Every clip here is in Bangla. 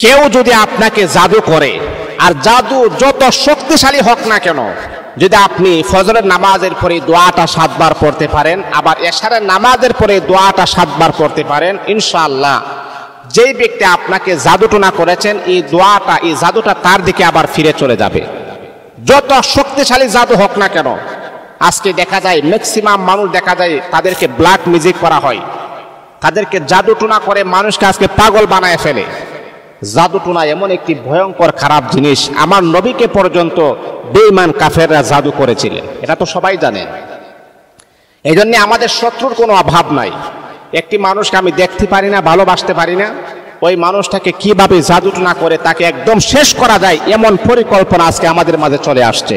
কেউ যদি আপনাকে জাদু করে, আর জাদু যত শক্তিশালী হোক না কেন, যদি আপনি ফজরের নামাজের পরে দোয়াটা 7 বার পড়তে পারেন, আবার এশারের নামাজের পরে দোয়াটা 7 বার পড়তে পারেন, ইনশাআল্লাহ যেই ব্যক্তি আপনাকে জাদুটোনা করেছেন এই দোয়াটা, এই জাদুটা তার দিকে আবার ফিরে চলে যাবে। যত শক্তিশালী জাদু হোক না কেন, আজকে দেখা যায় ম্যাক্সিমাম মানুষ দেখা যায় তাদেরকে ব্ল্যাক ম্যাজিক করা হয়, তাদেরকে জাদুটোনা করে মানুষকে আজকে পাগল বানায় ফেলে। জাদুটোনা এমন একটি ভয়ঙ্কর খারাপ জিনিস, আমার নবীকে পর্যন্ত বেঈমান কাফেররা জাদু করেছিলেন, এটা তো সবাই জানেন। এই জন্য আমাদের শত্রুর কোনো অভাব নাই। একটি মানুষকে আমি দেখতে পারি না, ভালোবাসতে পারি না, ওই মানুষটাকে কিভাবে জাদুটোনা করে তাকে একদম শেষ করা যায় এমন পরিকল্পনা আজকে আমাদের মাঝে চলে আসছে।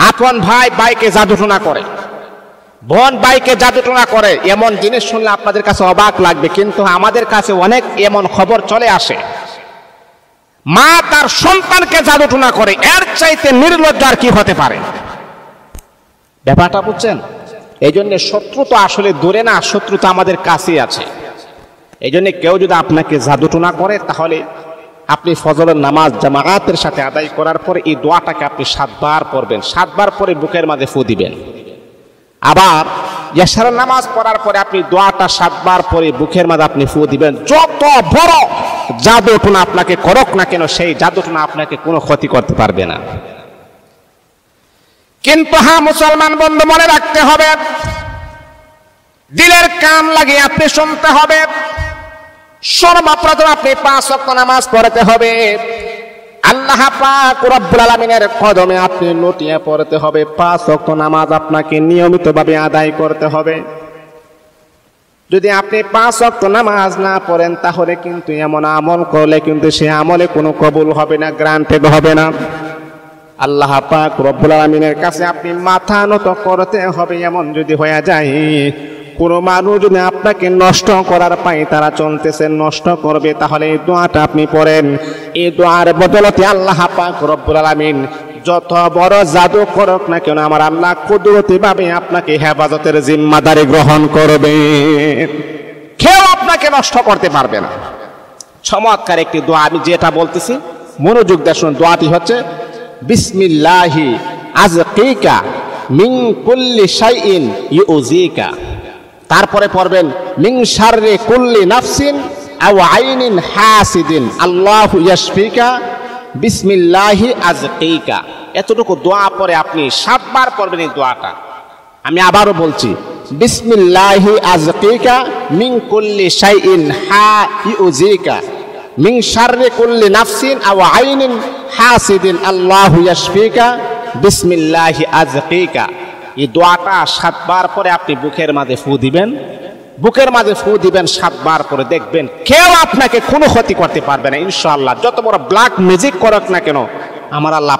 আপন ভাই ভাইকে জাদুটোনা করে, বোন ভাইকে জাদুটোনা করে, এমন জিনিস শুনলে আপনাদের কাছে অবাক লাগবে, কিন্তু আমাদের কাছে অনেক এমন খবর চলে আসে। মা তার সন্তানকে জাদুটোনা করে, এর চাইতে নির্লজ্জ আর কি হতে পারে? ব্যাপারটা বুঝছেন? এই জন্য শত্রু তো আসলে দূরে না, শত্রু তো আমাদের কাছেই আছে। এই জন্য কেউ যদি আপনাকে জাদুটোনা করে, তাহলে আপনি ফজরের নামাজ জামাআতের সাথে আদায় করার পরে এই দোয়াটাকে আপনি 7 বার পড়বেন, 7 বার পরে বুকের মাঝে ফু দিবেন। আবার এশারের নামাজ পড়ার পরে আপনি দোয়াটা 7 বার পরে বুকের মাঝে আপনি ফু দিবেন। যত বড় জাদুটোনা আপনাকে করুক না কেন, সেই জাদুটোনা আপনাকে কোনো ক্ষতি করতে পারবে না। কিন্তু হ্যাঁ, মুসলমান বন্ধু মনে রাখতে হবে, দিলের কান লাগিয়ে আপনি শুনতে হবে। সর্বপ্রথম আপনি 5 ওয়াক্ত নামাজ পড়তে হবে, আল্লাহ পাক রব্বুল আলামিনের কদমে আপনি লুটিয়ে পড়তে হবে। 5 ওয়াক্ত নামাজ আপনাকে নিয়মিতভাবে আদায় করতে হবে। যদি আপনি 5 ওয়াক্ত নামাজ না পড়েন, তাহলে কিন্তু এমন আমল করলে কিন্তু সে আমলে কোনো কবুল হবে না, গ্রান্টেড হবে না। আল্লাহ পাক রব্বুল আলামিনের কাছে আপনি মাথা নত করতে হবে। এমন যদি হয়ে যায়, কোনো মানুষ যদি আপনাকে নষ্ট করার পায়, তারা চলতেছে নষ্ট করবে, তাহলে এই দোয়াটা আপনি পড়েন। এই দোয়ার বদলতে আল্লাহ পাক রব্বুল আলামিন যত বড় জাদু করুক না কেন, আমার আল্লাহ কুদরতি ভাবে আপনাকে হেফাজতের জিম্মাদারি গ্রহণ করবে। কেউ আপনাকে নষ্ট করতে পারবে না। চমৎকার একটি দোয়া, আমি যেটা বলতেছি মনোযোগ দিয়ে শুনুন। দোয়াটি হচ্ছে বিসমিল্লাহি আযকিকা মিন কুল্লি শাইইন ইউযিকা। তারপরে পড়বেন মিন শাররি কুল্লি নাফসিন আও আইনিন হাসিদিন আল্লাহু ইয়াশফিকা বিসমিল্লাহি আযকিকা। এতটুকু দোয়া পরে আপনি 7 বার পড়বেন এই দোয়াটা। আমি আবারও বলছি, বিসমিল্লাহি আযকিকা মিন কুল্লি শাইইন ইউযিকা মিন শাররি কুল্লি নাফসিন আও আইনিন হাসিদিন আল্লাহু ইয়াশফিকা বিসমিল্লাহি আযকিকা। এই দোয়াটা 7 বার পরে আপনি বুকের মাঝে ফু দিবেন। বুকের মাঝে ফু দিবেন 7 বার করে, দেখবেন কেউ আপনাকে কোনো ক্ষতি করতে পারবে না ইনশাআল্লাহ। যত বড় ব্ল্যাক ম্যাজিক করুক না কেন, আমার আল্লাহ